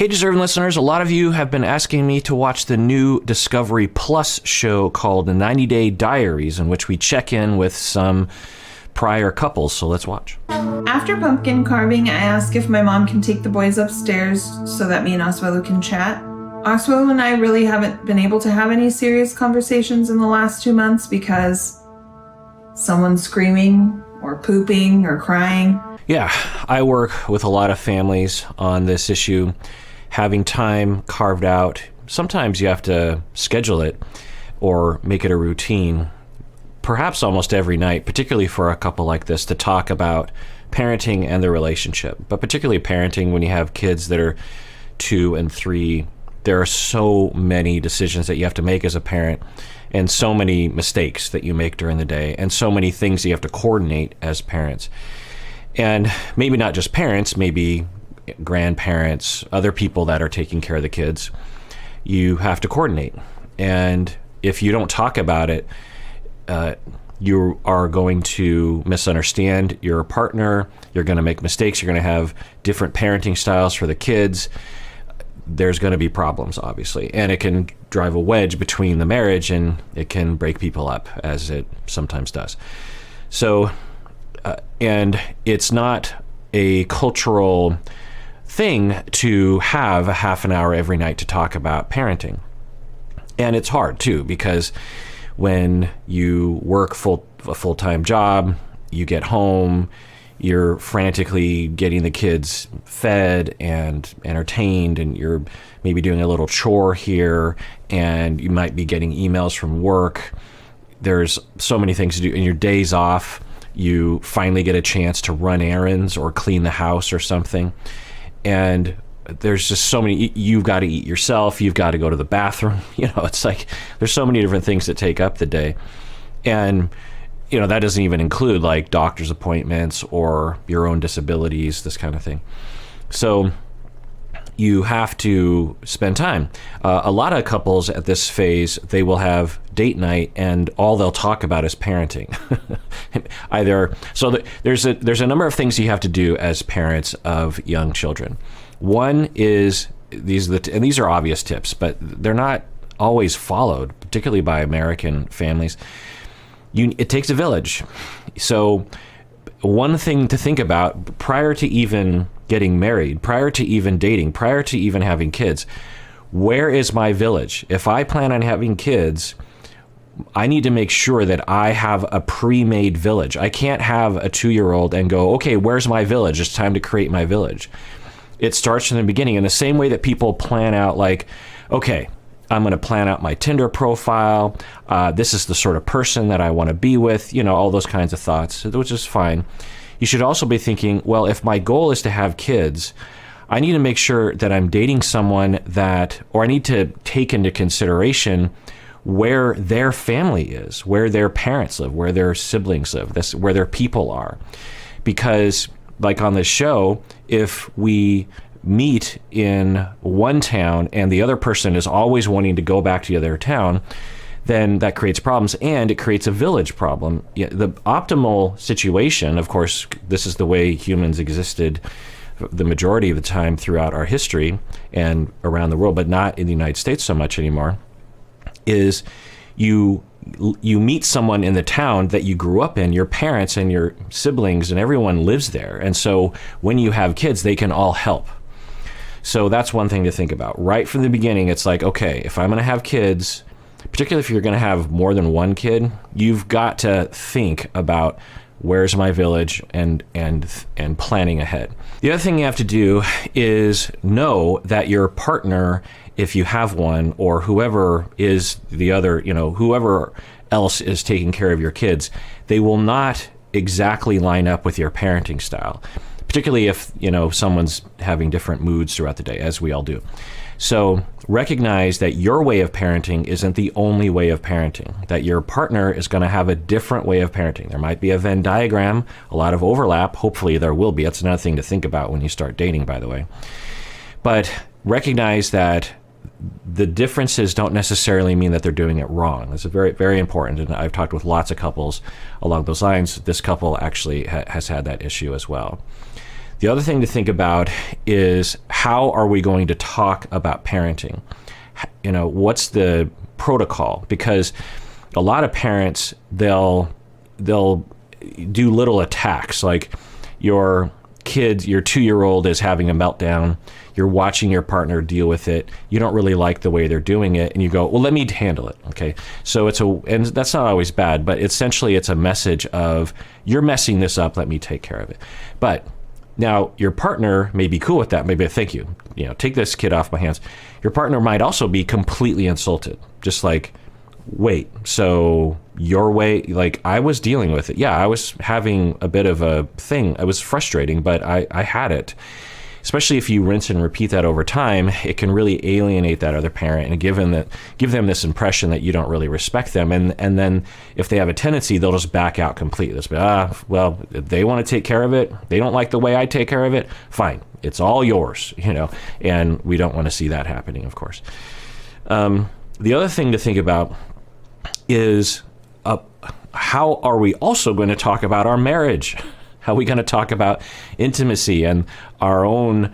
Hey, deserving listeners, a lot of you have been asking me to watch the new Discovery Plus show called The 90-Day Diaries, in which we check in with some prior couples, so let's watch. After pumpkin carving, I ask if my mom can take the boys upstairs so that me and Asuelu can chat. Asuelu and I really haven't been able to have any serious conversations in the last 2 months because someone's screaming or pooping or crying. Yeah, I work with a lot of families on this issue. Having time carved out, sometimes you have to schedule it or make it a routine, perhaps almost every night, particularly for a couple like this, to talk about parenting and their relationship. But particularly parenting when you have kids that are 2 and 3, there are so many decisions that you have to make as a parent and so many mistakes that you make during the day and so many things you have to coordinate as parents. And maybe not just parents, maybe grandparents, other people that are taking care of the kids, you have to coordinate. And if you don't talk about it, you are going to misunderstand your partner. You're going to make mistakes. You're going to have different parenting styles for the kids. There's going to be problems, obviously. And it can drive a wedge between the marriage, and it can break people up, as it sometimes does. So, and it's not a cultural thing to have a half an hour every night to talk about parenting. And it's hard too, because when you work a full-time job, you get home, you're frantically getting the kids fed and entertained, and you're maybe doing a little chore here, and you might be getting emails from work. There's so many things to do. In your days off, you finally get a chance to run errands or clean the house or something. And there's just so many, you've got to eat yourself, you've got to go to the bathroom, it's like there's so many different things that take up the day. And that doesn't even include like doctor's appointments or your own disabilities, this kind of thing. So you have to spend time. A lot of couples at this phase, they will have date night and all they'll talk about is parenting. There's a number of things you have to do as parents of young children. One is, these are obvious tips, but they're not always followed, particularly by American families. It takes a village. So one thing to think about prior to even getting married, prior to even dating, prior to even having kids, where is my village? If I plan on having kids, I need to make sure that I have a pre-made village. I can't have a 2-year-old and go, okay, where's my village? It's time to create my village. It starts from the beginning in the same way that people plan out like, okay, I'm going to plan out my Tinder profile. This is the sort of person that I want to be with, all those kinds of thoughts, which is fine. You should also be thinking, well, if my goal is to have kids, I need to make sure that I'm dating someone or I need to take into consideration where their family is, where their parents live, where their siblings live, where their people are. Because like on this show, if we meet in one town and the other person is always wanting to go back to the other town, then that creates problems, and it creates a village problem. The optimal situation, of course, this is the way humans existed the majority of the time throughout our history and around the world, but not in the United States so much anymore, is you meet someone in the town that you grew up in, your parents and your siblings and everyone lives there. And so when you have kids, they can all help. So that's one thing to think about. Right from the beginning, it's like, okay, if I'm going to have kids, particularly if you're going to have more than one kid, you've got to think about where's my village and planning ahead. The other thing you have to do is know that your partner, if you have one, or whoever is the other, whoever else is taking care of your kids, they will not exactly line up with your parenting style, particularly if, someone's having different moods throughout the day, as we all do. So recognize that your way of parenting isn't the only way of parenting, that your partner is going to have a different way of parenting. There might be a Venn diagram, a lot of overlap. Hopefully there will be. That's another thing to think about when you start dating, by the way. But recognize that the differences don't necessarily mean that they're doing it wrong. That's very, very important. And I've talked with lots of couples along those lines. This couple actually has had that issue as well. The other thing to think about is, how are we going to talk about parenting? What's the protocol? Because a lot of parents, they'll do little attacks, like your 2-year-old is having a meltdown. You're watching your partner deal with it. You don't really like the way they're doing it, and you go, well, let me handle it. Okay. So and that's not always bad, but essentially it's a message of, you're messing this up, let me take care of it. But now your partner may be cool with that. Maybe, thank you. Take this kid off my hands. Your partner might also be completely insulted. Just like, wait, so your way, like, I was dealing with it. Yeah, I was having a bit of a thing. It was frustrating, but I had it. Especially if you rinse and repeat that over time, it can really alienate that other parent and give them this impression that you don't really respect them. And then if they have a tendency, they'll just back out completely. They'll be, well, if they want to take care of it, they don't like the way I take care of it, fine, it's all yours, and we don't want to see that happening, of course. The other thing to think about is, how are we also going to talk about our marriage? How are we going to talk about intimacy and our own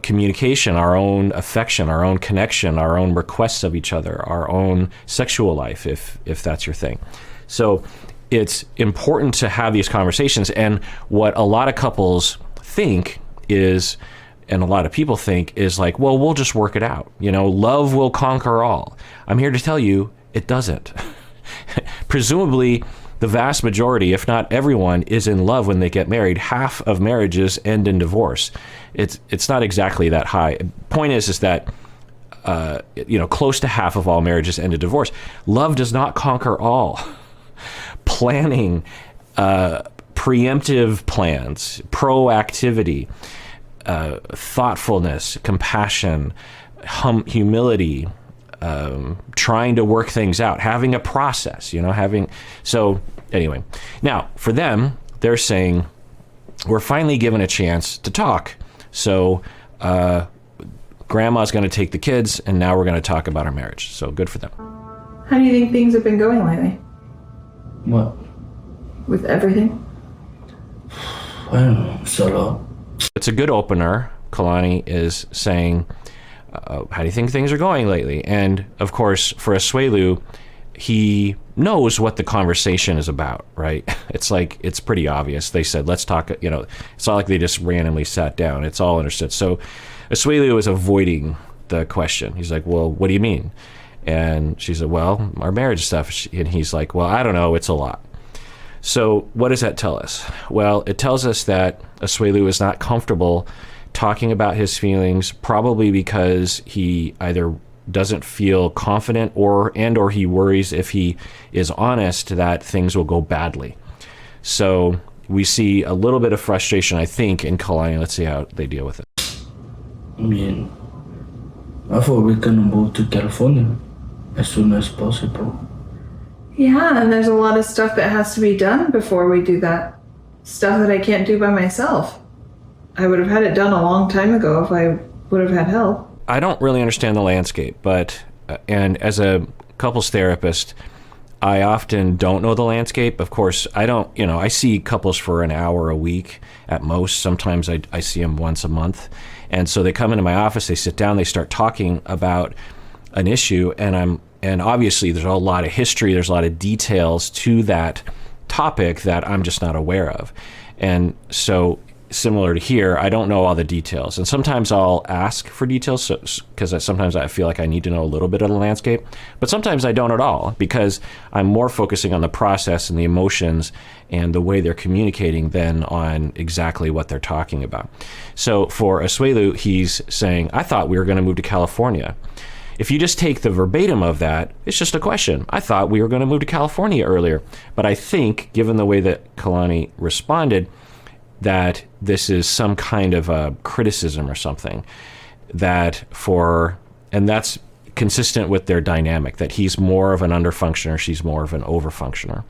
communication, our own affection, our own connection, our own requests of each other, our own sexual life, if that's your thing? So it's important to have these conversations. And what a lot of couples think is, and a lot of people think is like, well, we'll just work it out. Love will conquer all. I'm here to tell you, it doesn't. Presumably, the vast majority, if not everyone, is in love when they get married. Half of marriages end in divorce. It's not exactly that high. Point is that close to half of all marriages end in divorce. Love does not conquer all. Planning, preemptive plans, proactivity, thoughtfulness, compassion, humility, trying to work things out, having a process, so anyway, now for them, they're saying, we're finally given a chance to talk. So, grandma's going to take the kids, and now we're going to talk about our marriage. So good for them. How do you think things have been going lately? What? With everything? I don't know. It's a lot. It's a good opener. Kalani is saying, how do you think things are going lately? And of course, for Asuelu, he knows what the conversation is about, right? It's pretty obvious. They said, let's talk, it's not like they just randomly sat down. It's all understood. So Asuelu is avoiding the question. He's like, well, what do you mean? And she said, well, our marriage stuff. And he's like, well, I don't know. It's a lot. So what does that tell us? Well, it tells us that Asuelu is not comfortable talking about his feelings, probably because he either doesn't feel confident or he worries, if he is honest, that things will go badly. So we see a little bit of frustration, I think, in Kalani. Let's see how they deal with it. I thought we can move to California as soon as possible. Yeah, and there's a lot of stuff that has to be done before we do that. Stuff that I can't do by myself. I would have had it done a long time ago if I would have had help. I don't really understand the landscape, but, and as a couples therapist, I often don't know the landscape. Of course, I see couples for an hour a week at most. Sometimes I see them once a month. And so they come into my office, they sit down, they start talking about an issue, and obviously there's a lot of history, there's a lot of details to that topic that I'm just not aware of. And so, similar to here, I don't know all the details. And sometimes I'll ask for details because sometimes I feel like I need to know a little bit of the landscape. But sometimes I don't at all, because I'm more focusing on the process and the emotions and the way they're communicating than on exactly what they're talking about. So for Asuelu, he's saying, I thought we were going to move to California. If you just take the verbatim of that, it's just a question. I thought we were going to move to California earlier. But I think, given the way that Kalani responded, that this is some kind of a criticism or something, and that's consistent with their dynamic, that he's more of an underfunctioner, she's more of an overfunctioner.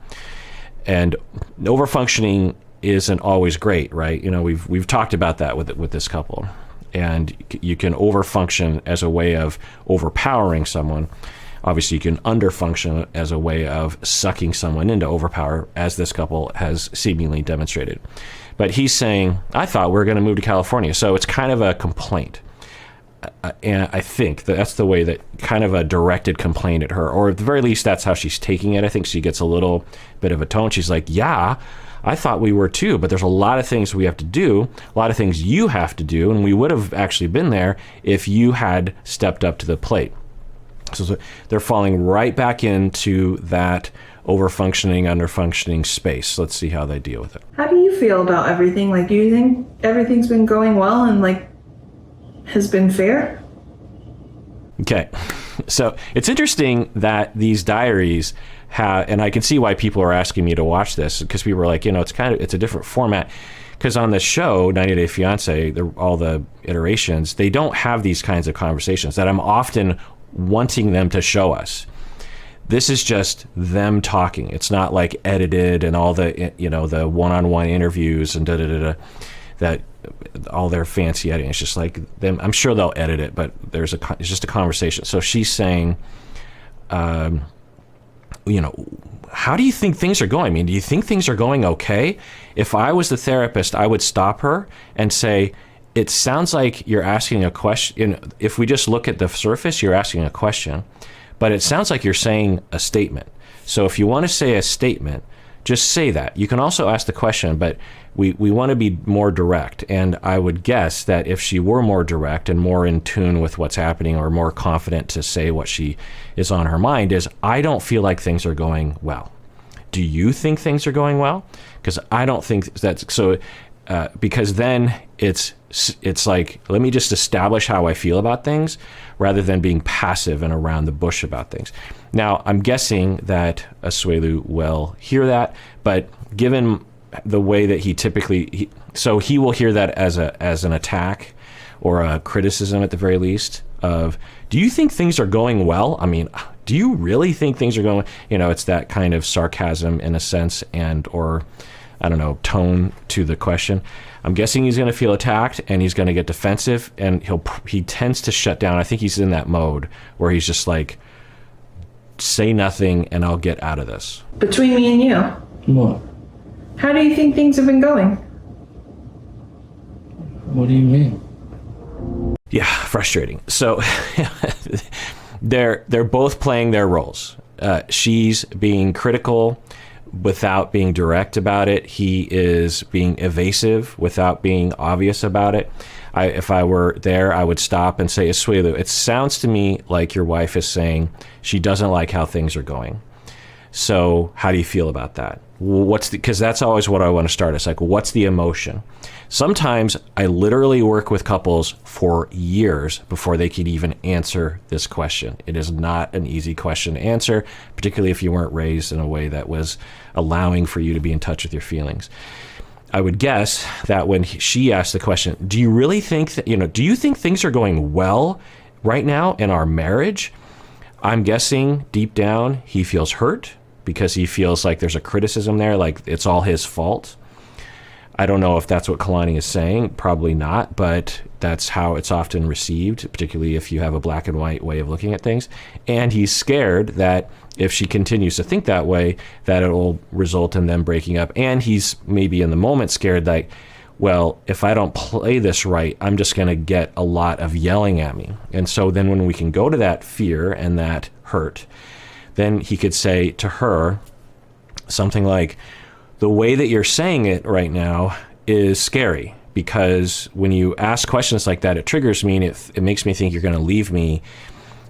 And overfunctioning isn't always great, right? We've talked about that with this couple. And you can overfunction as a way of overpowering someone. Obviously, you can underfunction as a way of sucking someone into overpower, as this couple has seemingly demonstrated. But he's saying, I thought we were going to move to California. So it's kind of a complaint. And I think that's the way that kind of a directed complaint at her, or at the very least, that's how she's taking it. I think she gets a little bit of a tone. She's like, yeah, I thought we were too, but there's a lot of things we have to do, a lot of things you have to do, and we would have actually been there if you had stepped up to the plate. So they're falling right back into that over-functioning, under-functioning space. Let's see how they deal with it. How do you feel about everything? Like, do you think everything's been going well and, like, has been fair? Okay. So it's interesting that these diaries have, and I can see why people are asking me to watch this, because we were like, it's a different format. Because on the show, 90 Day Fiancé, all the iterations, they don't have these kinds of conversations that I'm often wanting them to show us. This is just them talking. It's not like edited and all the, the one-on-one interviews and that all their fancy editing. It's just like them. I'm sure they'll edit it, but it's just a conversation. So she's saying, how do you think things are going? I mean, do you think things are going okay? If I was the therapist, I would stop her and say, it sounds like you're asking a question. If we just look at the surface, you're asking a question, but it sounds like you're saying a statement. So if you want to say a statement, just say that. You can also ask the question, but we want to be more direct. And I would guess that if she were more direct and more in tune with what's happening, or more confident to say what she is on her mind, is, I don't feel like things are going well. Do you think things are going well? Because I don't think that's so. Because then it's like, let me just establish how I feel about things, rather than being passive and around the bush about things. Now, I'm guessing that Asuelu will hear that, but given the way that he typically, he will hear that as an attack or a criticism at the very least of, do you think things are going well? I mean, do you really think things are going? It's that kind of sarcasm in a sense, or I don't know, tone to the question. I'm guessing he's going to feel attacked and he's going to get defensive, and he tends to shut down. I think he's in that mode where he's just like, say nothing and I'll get out of this. Between me and you, What? how do you think things have been going? What do you mean? Yeah, frustrating. So they're both playing their roles. She's being critical without being direct about it. He is being evasive without being obvious about it. If I were there, I would stop and say, Asuelu, it sounds to me like your wife is saying she doesn't like how things are going. So how do you feel about that? Because that's always what I want to start. It's like, what's the emotion? Sometimes I literally work with couples for years before they could even answer this question. It is not an easy question to answer, particularly if you weren't raised in a way that was allowing for you to be in touch with your feelings. I would guess that when she asked the question, do you really think that, do you think things are going well right now in our marriage? I'm guessing deep down he feels hurt because he feels like there's a criticism there, like it's all his fault. I don't know if that's what Kalani is saying, probably not, but that's how it's often received, particularly if you have a black and white way of looking at things. And he's scared that if she continues to think that way, that it'll result in them breaking up. And he's maybe in the moment scared like, well, if I don't play this right, I'm just going to get a lot of yelling at me. And so then when we can go to that fear and that hurt, then he could say to her something like, the way that you're saying it right now is scary, because when you ask questions like that, it triggers me and it makes me think you're going to leave me.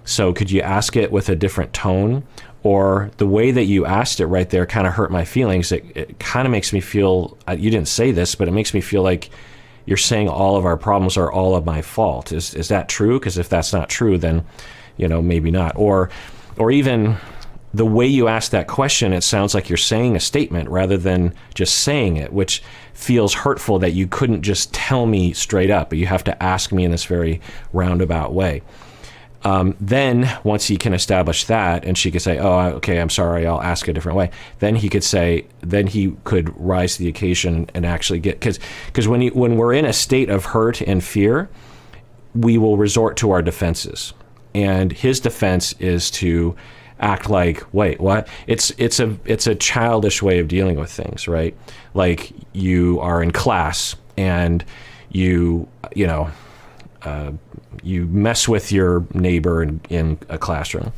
So could you ask it with a different tone? Or the way that you asked it right there kind of hurt my feelings. It kind of makes me feel, you didn't say this, but it makes me feel like you're saying all of our problems are all of my fault. Is that true? Because if that's not true, then, maybe not. Or even the way you ask that question, it sounds like you're saying a statement rather than just saying it, which feels hurtful that you couldn't just tell me straight up, but you have to ask me in this very roundabout way. Then once he can establish that, and she could say, oh, okay, I'm sorry, I'll ask a different way. Then he could rise to the occasion and actually get, because when we're in a state of hurt and fear, we will resort to our defenses. And his defense is to act like, wait, what? It's a childish way of dealing with things, right? Like you are in class and you mess with your neighbor in a classroom.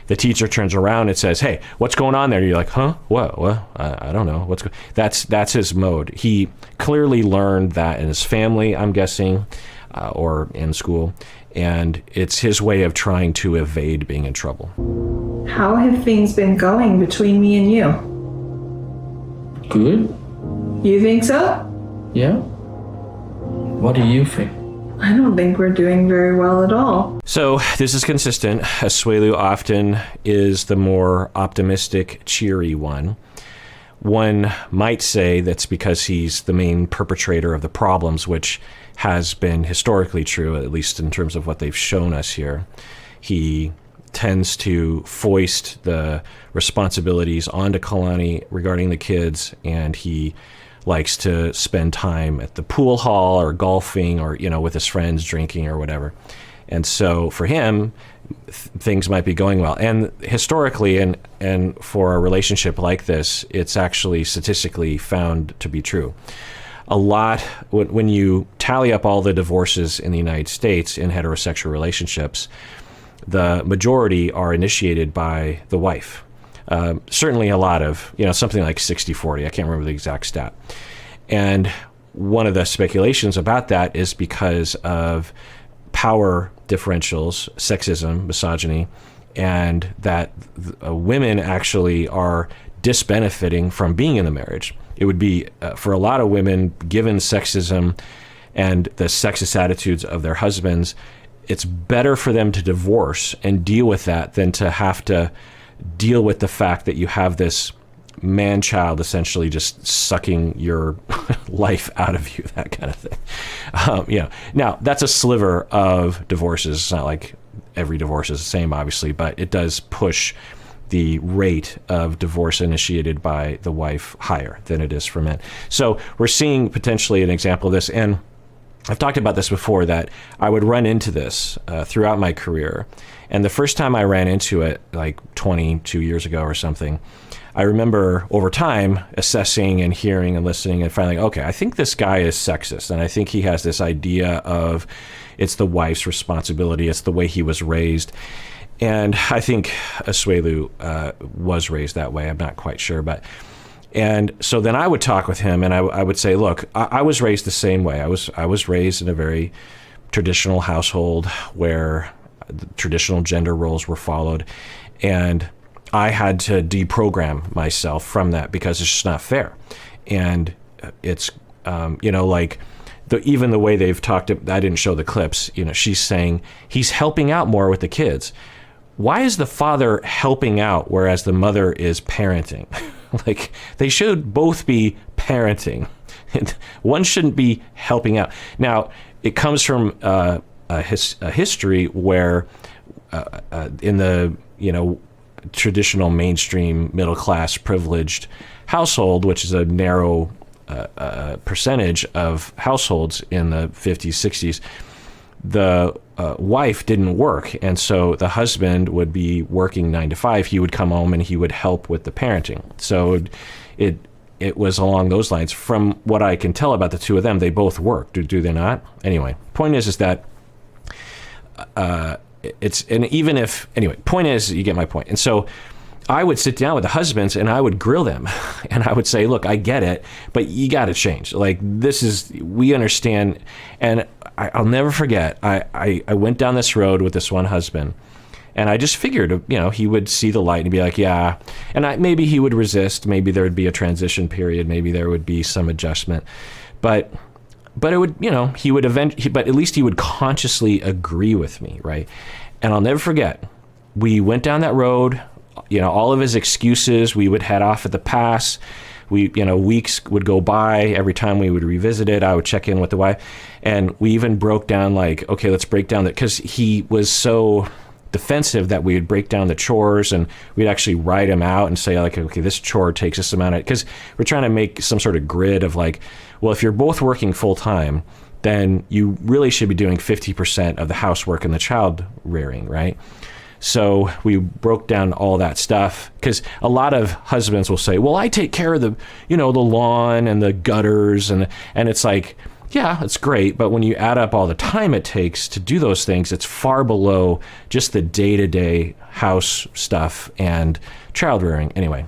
The teacher turns around and says, "Hey, what's going on there?" You're like, "Huh? What? I don't know. That's his mode. He clearly learned that in his family, I'm guessing, or in school, and it's his way of trying to evade being in trouble." How have things been going between me and you? Good? You think so? Yeah? What do you think? I don't think we're doing very well at all. So this is consistent. Asuelu often is the more optimistic, cheery one. One might say that's because he's the main perpetrator of the problems, which has been historically true, at least in terms of what they've shown us here. He tends to foist the responsibilities onto Kalani regarding the kids, and he likes to spend time at the pool hall or golfing or, with his friends drinking or whatever. And so for him, things might be going well. And historically, and for a relationship like this, it's actually statistically found to be true. A lot, when you tally up all the divorces in the United States in heterosexual relationships, the majority are initiated by the wife. Certainly a lot of, something like 60-40. I can't remember the exact stat. And one of the speculations about that is because of power differentials, sexism, misogyny, and that women actually are disbenefiting from being in the marriage. It would be, for a lot of women, given sexism and the sexist attitudes of their husbands, it's better for them to divorce and deal with that than to have to deal with the fact that you have this man-child essentially just sucking your life out of you, that kind of thing. Now, that's a sliver of divorces. It's not like every divorce is the same, obviously, but it does push the rate of divorce initiated by the wife higher than it is for men. So we're seeing potentially an example of this. And I've talked about this before, that I would run into this throughout my career. And the first time I ran into it, like 22 years ago or something, I remember over time assessing and hearing and listening and finally, okay, I think this guy is sexist. And I think he has this idea of it's the wife's responsibility. It's the way he was raised. And I think Asuelu was raised that way. I'm not quite sure, and so then I would talk with him, and I would say, look, I was raised the same way. I was raised in a very traditional household where the traditional gender roles were followed, and I had to deprogram myself from that because it's just not fair. And it's, like even the way they've talked, I didn't show the clips, she's saying he's helping out more with the kids. Why is the father helping out whereas the mother is parenting? Like, they should both be parenting. One shouldn't be helping out. Now, it comes from a history where in the, traditional mainstream middle-class privileged household, which is a narrow percentage of households in the 50s, 60s, the wife didn't work, and so the husband would be working 9 to 5. He would come home and he would help with the parenting. So it was along those lines. From what I can tell about the two of them, they both work. Do they not? Anyway, point is that point is, you get my point. And so I would sit down with the husbands and I would grill them and I would say, look, I get it, but you got to change. Like, we understand. And I'll never forget, I went down this road with this one husband, and I just figured, he would see the light and be like, yeah. And maybe he would resist. Maybe there would be a transition period. Maybe there would be some adjustment. But it would, he would but at least he would consciously agree with me, right? And I'll never forget, we went down that road, all of his excuses, we would head off at the pass. Weeks would go by. Every time we would revisit it, I would check in with the wife. And we even broke down, like, okay, let's break down that, because he was so defensive that we would break down the chores, and we'd actually write him out and say, like, okay, this chore takes this amount of, because we're trying to make some sort of grid of, like, well, if you're both working full time, then you really should be doing 50% of the housework and the child rearing, right? So we broke down all that stuff, because a lot of husbands will say, well, I take care of the lawn and the gutters, and it's like, yeah, it's great, but when you add up all the time it takes to do those things, it's far below just the day-to-day house stuff and child rearing. Anyway,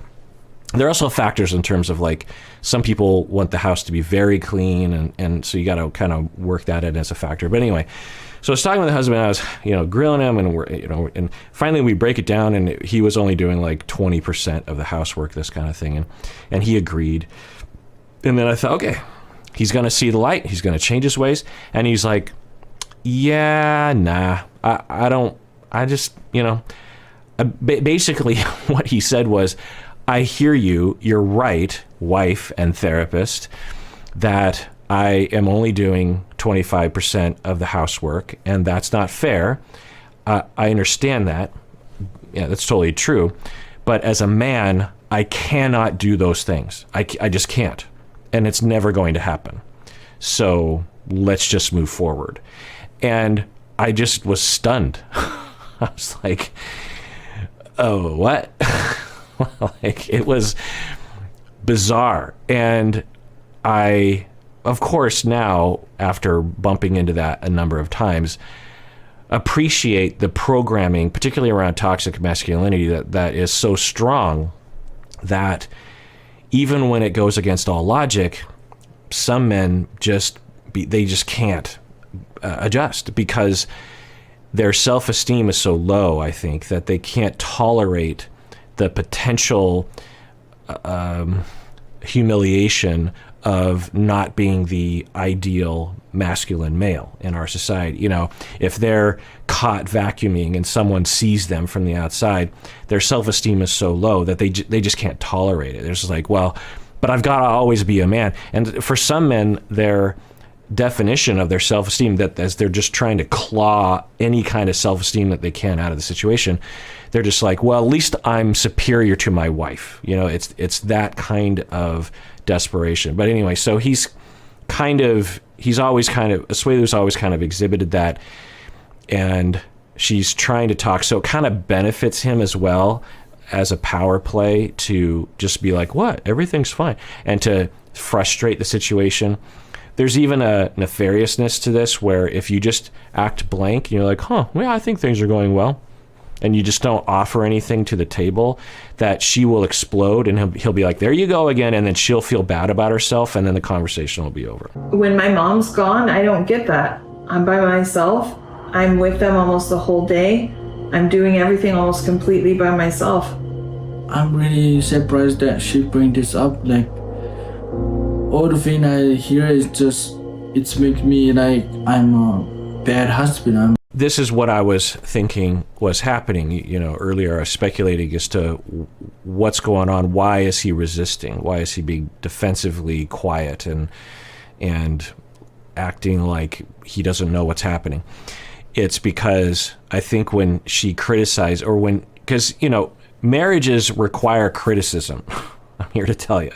there are also factors in terms of, like, some people want the house to be very clean, and so you got to kind of work that in as a factor. But anyway, so I was talking with the husband, I was, grilling him, and and finally we break it down, and he was only doing like 20% of the housework, this kind of thing, and he agreed. And then I thought, okay, he's going to see the light, he's going to change his ways, and he's like, yeah, nah, basically what he said was, I hear you, you're right, wife and therapist, that I am only doing 25% of the housework, and that's not fair. I understand that. Yeah, that's totally true. But as a man, I cannot do those things. I just can't. And it's never going to happen. So let's just move forward. And I just was stunned. I was like, oh, what? Like, it was bizarre. And I, of course, now, after bumping into that a number of times, appreciate the programming, particularly around toxic masculinity, that is so strong that even when it goes against all logic, some men just can't adjust, because their self-esteem is so low, I think, that they can't tolerate the potential humiliation of not being the ideal masculine male in our society. If they're caught vacuuming and someone sees them from the outside, their self-esteem is so low that they just can't tolerate it. They're just like, well, but I've got to always be a man. And for some men, their definition of their self-esteem, that as they're just trying to claw any kind of self-esteem that they can out of the situation, they're just like, well, at least I'm superior to my wife. It's that kind of desperation. But anyway, so Asuelu's always kind of exhibited that, and she's trying to talk. So it kind of benefits him as well as a power play to just be like, what? Everything's fine. And to frustrate the situation. There's even a nefariousness to this, where if you just act blank, you're like, yeah, I think things are going well, and you just don't offer anything to the table, that she will explode, and he'll be like, there you go again, and then she'll feel bad about herself, and then the conversation will be over. When my mom's gone, I don't get that. I'm by myself. I'm with them almost the whole day. I'm doing everything almost completely by myself. I'm really surprised that she bring this up. Like, all the thing I hear is just, it makes me like I'm a bad husband. This is what I was thinking was happening. Earlier I was speculating as to what's going on. Why is he resisting? Why is he being defensively quiet and acting like he doesn't know what's happening? It's because I think when she criticized, because marriages require criticism. I'm here to tell you.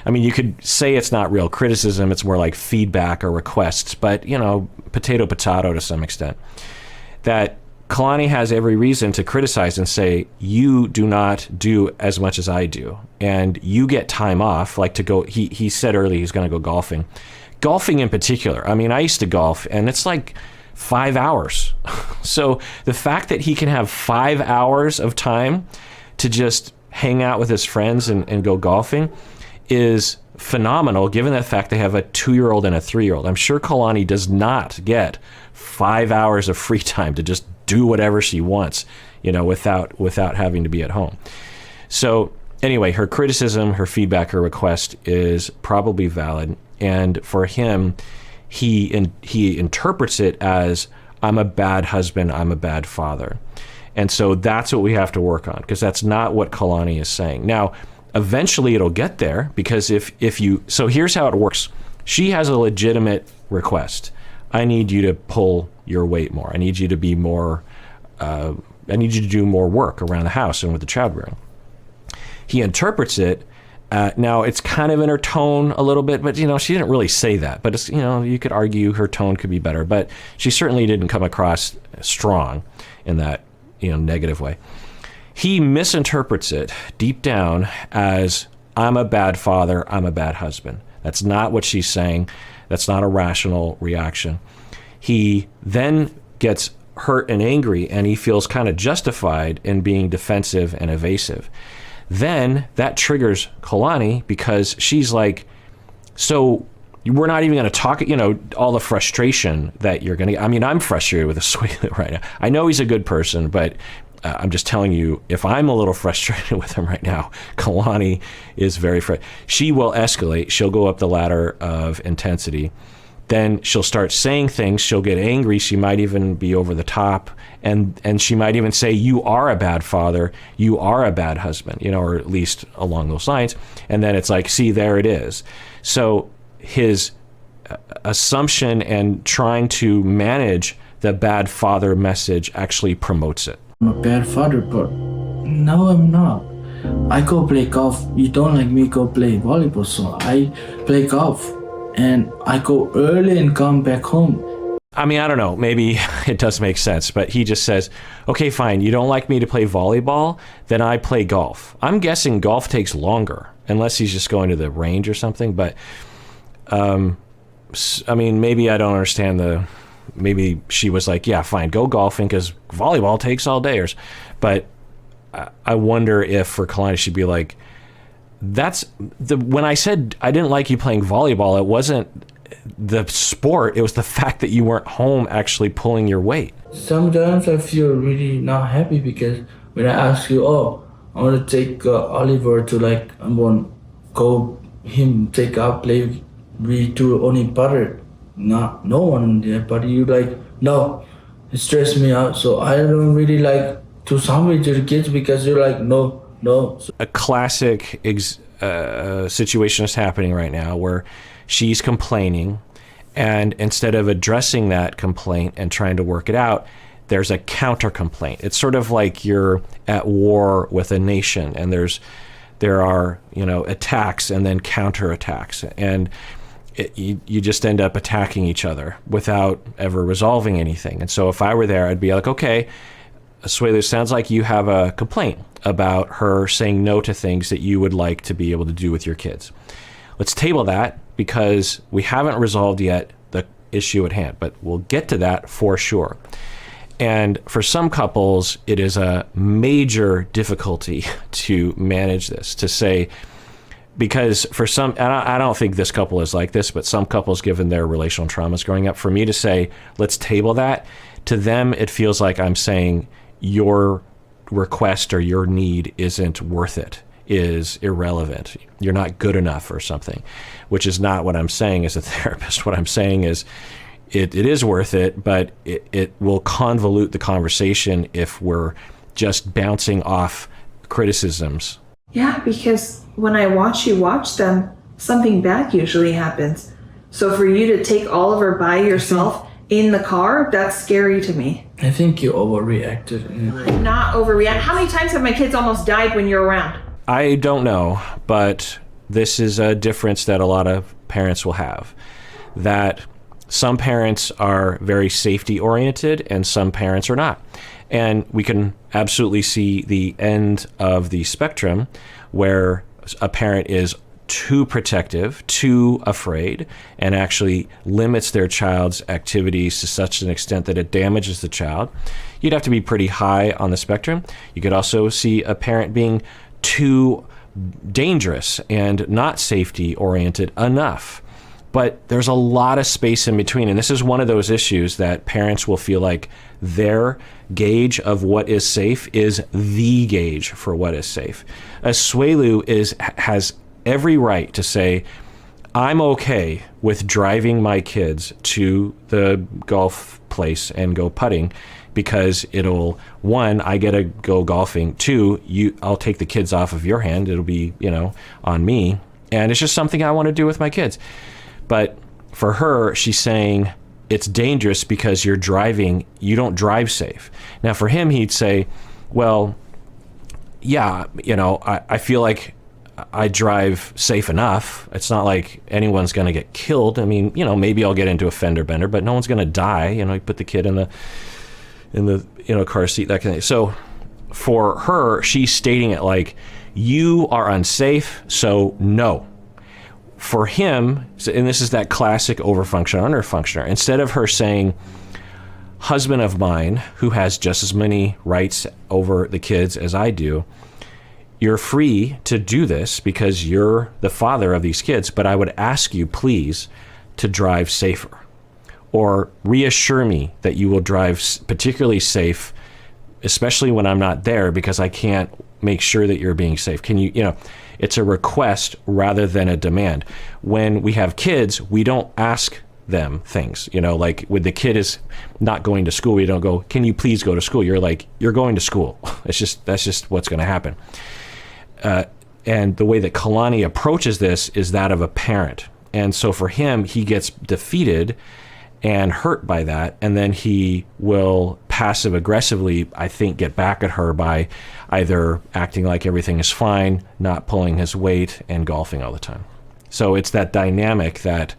I mean, you could say it's not real criticism, it's more like feedback or requests, but, potato to some extent. That Kalani has every reason to criticize and say, you do not do as much as I do, and you get time off, like to go, he said earlier he's going to go golfing. Golfing in particular, I mean, I used to golf, and it's like 5 hours. So the fact that he can have 5 hours of time to just hang out with his friends and go golfing is phenomenal, given the fact they have a 2-year-old and a 3-year-old. I'm sure Kalani does not get 5 hours of free time to just do whatever she wants, without having to be at home. So anyway, her criticism, her feedback, her request is probably valid. And for him, he interprets it as, I'm a bad husband, I'm a bad father. And so that's what we have to work on, because that's not what Kalani is saying. Now, eventually it'll get there, because so here's how it works. She has a legitimate request. I need you to pull your weight more. I need you to be more, I need you to do more work around the house and with the child rearing. He interprets it. Now it's kind of in her tone a little bit, but she didn't really say that, but it's, you could argue her tone could be better, but she certainly didn't come across strong in that negative way. He misinterprets it deep down as, I'm a bad father, I'm a bad husband. That's not what she's saying. That's not a rational reaction. He then gets hurt and angry, and he feels kind of justified in being defensive and evasive. Then that triggers Kalani, because she's like, so we're not even going to talk, all the frustration that you're going to get. I mean, I'm frustrated with Asuelu right now. I know he's a good person, but I'm just telling you, if I'm a little frustrated with him right now, Kalani is very frustrated. She will escalate. She'll go up the ladder of intensity. Then she'll start saying things. She'll get angry. She might even be over the top. And she might even say, you are a bad father. You are a bad husband, or at least along those lines. And then it's like, see, there it is. So his assumption and trying to manage the bad father message actually promotes it. I'm a bad father, but no, I'm not. I go play golf. You don't like me, go play volleyball. So I play golf, and I go early and come back home. I mean, I don't know. Maybe it does make sense, but he just says, okay, fine. You don't like me to play volleyball? Then I play golf. I'm guessing golf takes longer, unless he's just going to the range or something. But, I mean, maybe I don't understand maybe she was like, yeah, fine, go golfing because volleyball takes all day. But I wonder if for Kalani, she'd be like, when I said I didn't like you playing volleyball, it wasn't the sport, it was the fact that you weren't home actually pulling your weight. Sometimes I feel really not happy because when I ask you, I want to take Oliver to I want to go him take out play, we two only brother. No one there, but you no, it stressed me out. So I don't really like to sandwich your kids because you're like, no. A classic situation is happening right now where she's complaining, and instead of addressing that complaint and trying to work it out, there's a counter complaint. It's sort of like you're at war with a nation, and there are attacks and then counterattacks, and you just end up attacking each other without ever resolving anything. And so if I were there, I'd be like, okay, Asuelu, sounds like you have a complaint about her saying no to things that you would like to be able to do with your kids. Let's table that because we haven't resolved yet the issue at hand, but we'll get to that for sure. And for some couples, it is a major difficulty to manage this, to say, because for some, and I don't think this couple is like this, but some couples, given their relational traumas growing up, for me to say, let's table that, to them, it feels like I'm saying your request or your need isn't worth it, is irrelevant. You're not good enough or something, which is not what I'm saying as a therapist. What I'm saying is it is worth it, but it will convolute the conversation if we're just bouncing off criticisms. Yeah, because when I watch you watch them, something bad usually happens. So for you to take Oliver by yourself in the car, that's scary to me. I think you overreacted. I'm not overreact. How many times have my kids almost died when you're around? I don't know, but this is a difference that a lot of parents will have. That some parents are very safety oriented and some parents are not. And we can absolutely see the end of the spectrum where a parent is too protective, too afraid, and actually limits their child's activities to such an extent that it damages the child. You'd have to be pretty high on the spectrum. You could also see a parent being too dangerous and not safety oriented enough. But there's a lot of space in between. And this is one of those issues that parents will feel like their gauge of what is safe is the gauge for what is safe. Asuelu has every right to say, I'm okay with driving my kids to the golf place and go putting because it'll, one, I get to go golfing. Two, I'll take the kids off of your hand. It'll be, on me. And it's just something I want to do with my kids. But for her, she's saying it's dangerous because you're driving, you don't drive safe. Now for him, he'd say, well, yeah, I feel like I drive safe enough. It's not like anyone's going to get killed. I mean, maybe I'll get into a fender bender, but no one's going to die. You put the kid in in the car seat, that kind of thing. So for her, she's stating it like, you are unsafe, so no. For him, and this is that classic overfunctioner, underfunctioner, instead of her saying, husband of mine who has just as many rights over the kids as I do, you're free to do this because you're the father of these kids, but I would ask you, please, to drive safer. Or reassure me that you will drive particularly safe, especially when I'm not there, because I can't make sure that you're being safe. Can you, it's a request rather than a demand. When we have kids, we don't ask them things, like when the kid is not going to school, we don't go, can you please go to school? You're like, you're going to school. That's just what's going to happen. And the way that Kalani approaches this is that of a parent. And so for him, he gets defeated and hurt by that. And then he will passive aggressively, I think, get back at her by either acting like everything is fine, not pulling his weight, and golfing all the time. So it's that dynamic that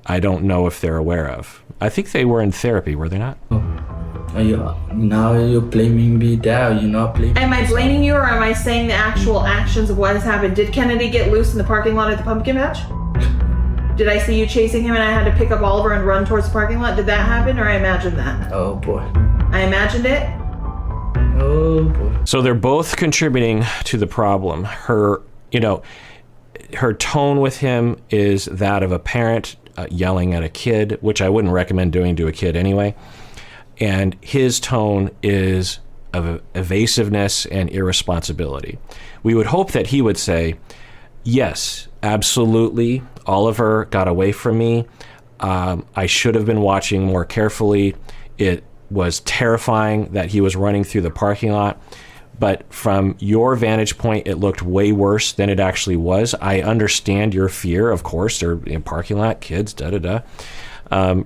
I don't know if they're aware of. I think they were in therapy, were they not? Now you're blaming me there, you're not blaming me. Am I blaming you, or am I saying the actual actions of what has happened? Did Kennedy get loose in the parking lot at the pumpkin patch? Did I see you chasing him and I had to pick up Oliver and run towards the parking lot? Did that happen, or I imagined that? Oh boy. I imagined it? Oh boy. So they're both contributing to the problem. Her tone with him is that of a parent yelling at a kid, which I wouldn't recommend doing to a kid anyway. And his tone is of evasiveness and irresponsibility. We would hope that he would say, yes, absolutely, Oliver got away from me. I should have been watching more carefully. It was terrifying that he was running through the parking lot. But from your vantage point, it looked way worse than it actually was. I understand your fear, of course. They're in parking lot, kids, da-da-da.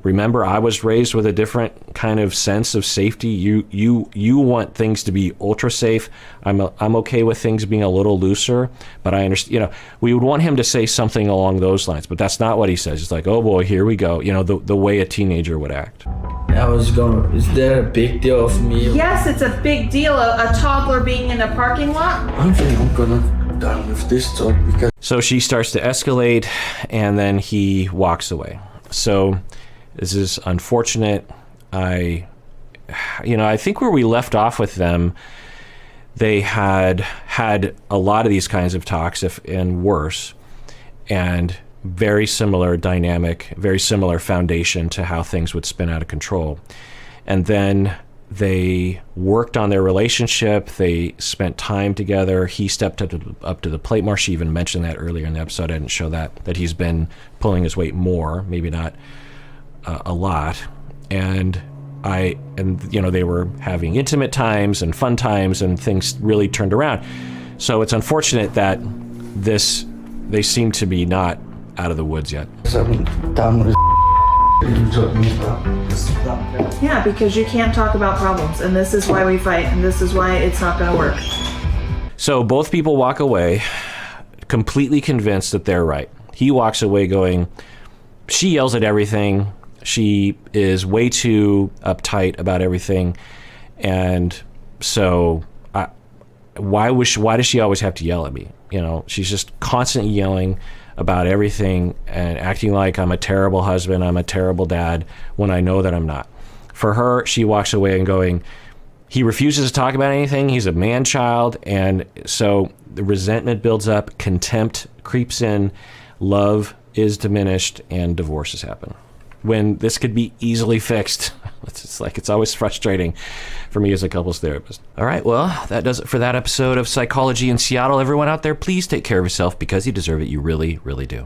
Remember, I was raised with a different kind of sense of safety. You want things to be ultra safe. I'm okay with things being a little looser, but I understand. We would want him to say something along those lines, but that's not what he says. It's like, oh boy, here we go. The way a teenager would act. Is there a big deal of me? Yes, it's a big deal. A toddler being in a parking lot. I think I'm gonna done with this talk because. So she starts to escalate, and then he walks away. So this is unfortunate. I think where we left off with them, they had a lot of these kinds of talks, and worse, and very similar dynamic, very similar foundation to how things would spin out of control. And then they worked on their relationship. They spent time together. He stepped up to the plate more. She even mentioned that earlier in the episode. I didn't show that he's been pulling his weight more, maybe not a lot. And they were having intimate times and fun times, and things really turned around. So it's unfortunate that they seem to be not out of the woods yet. Yeah, because you can't talk about problems, and this is why we fight, and this is why it's not going to work. So both people walk away completely convinced that they're right. He walks away going, she yells at everything. She is way too uptight about everything. And so why does she always have to yell at me? She's just constantly yelling about everything and acting like I'm a terrible husband, I'm a terrible dad, when I know that I'm not. For her, she walks away and going, he refuses to talk about anything, he's a man-child, and so the resentment builds up, contempt creeps in, love is diminished, and divorces happen. When this could be easily fixed. It's always frustrating for me as a couples therapist. All right, well, that does it for that episode of Psychology in Seattle. Everyone out there, please take care of yourself because you deserve it. You really, really do.